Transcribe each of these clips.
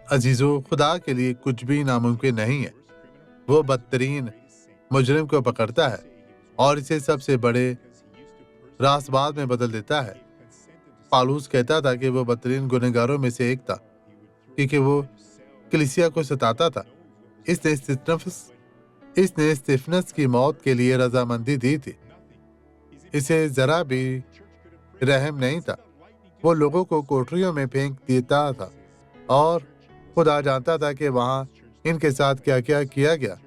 अजीजों, खुदा के लिए कुछ भी नामुमकिन नहीं है। वो बदतरीन मुजरिम को पकड़ता है और इसे सबसे बड़े रासबाज में बदल देता है। पालूस कहता था कि वो बदतरीन गुनहगारों में से एक था, क्योंकि वो कलीसिया को सताता था। इसने स्तिफनस की मौत के लिए रजामंदी दी थी। इसे जरा भी रहम नहीं था। वो लोगों को कोठरियों में फेंक देता था और खुदा जानता था कि वहां इनके साथ क्या क्या किया गया,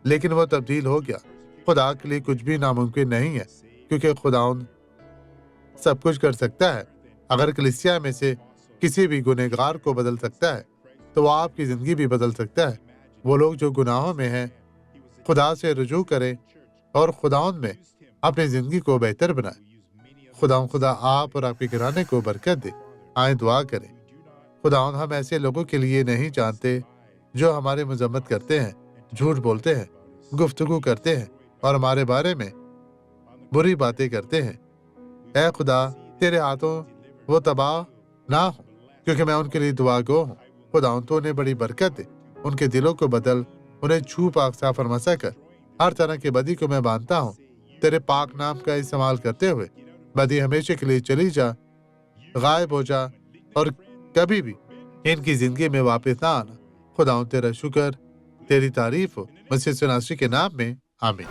लेकिन वो तब्दील हो गया। खुदा के लिए कुछ भी नामुमकिन नहीं है, क्योंकि खुदाउन सब कुछ कर सकता है। अगर कलीसिया में से किसी भी गुनहगार को बदल सकता है, तो वो आपकी जिंदगी भी बदल सकता है। वो लोग जो गुनाहों में हैं, खुदा से रुजू करें और खुदाउन में अपनी जिंदगी को बेहतर बनाए। खुदा आप और आपके घराने को बरकत दे। आए दुआ करें। खुदाउन, हम ऐसे लोगों के लिए नहीं जानते जो हमारे मजम्मत करते हैं, झूठ बोलते हैं, गुफ्तगू करते हैं और हमारे बारे में बुरी बातें करते हैं। ऐ खुदा, तेरे हाथों वो तबाह ना हो, क्योंकि मैं उनके लिए दुआ गो हूँ। खुदाउन, तो उन्हें बड़ी बरकत दे। उनके दिलों को बदल, उन्हें छू पाक साफ फरमासा कर। हर तरह की बदी को मैं बांधता हूँ। तेरे पाक नाम का इस्तेमाल करते हुए बदी हमेशा के लिए चली जा, गायब हो जा और कभी भी इनकी जिंदगी में वापस ना आना। खुदाउन, तेरा शुक्र, तेरी तारीफ हो। मसीह यीशु नासरी के नाम में, आमीन।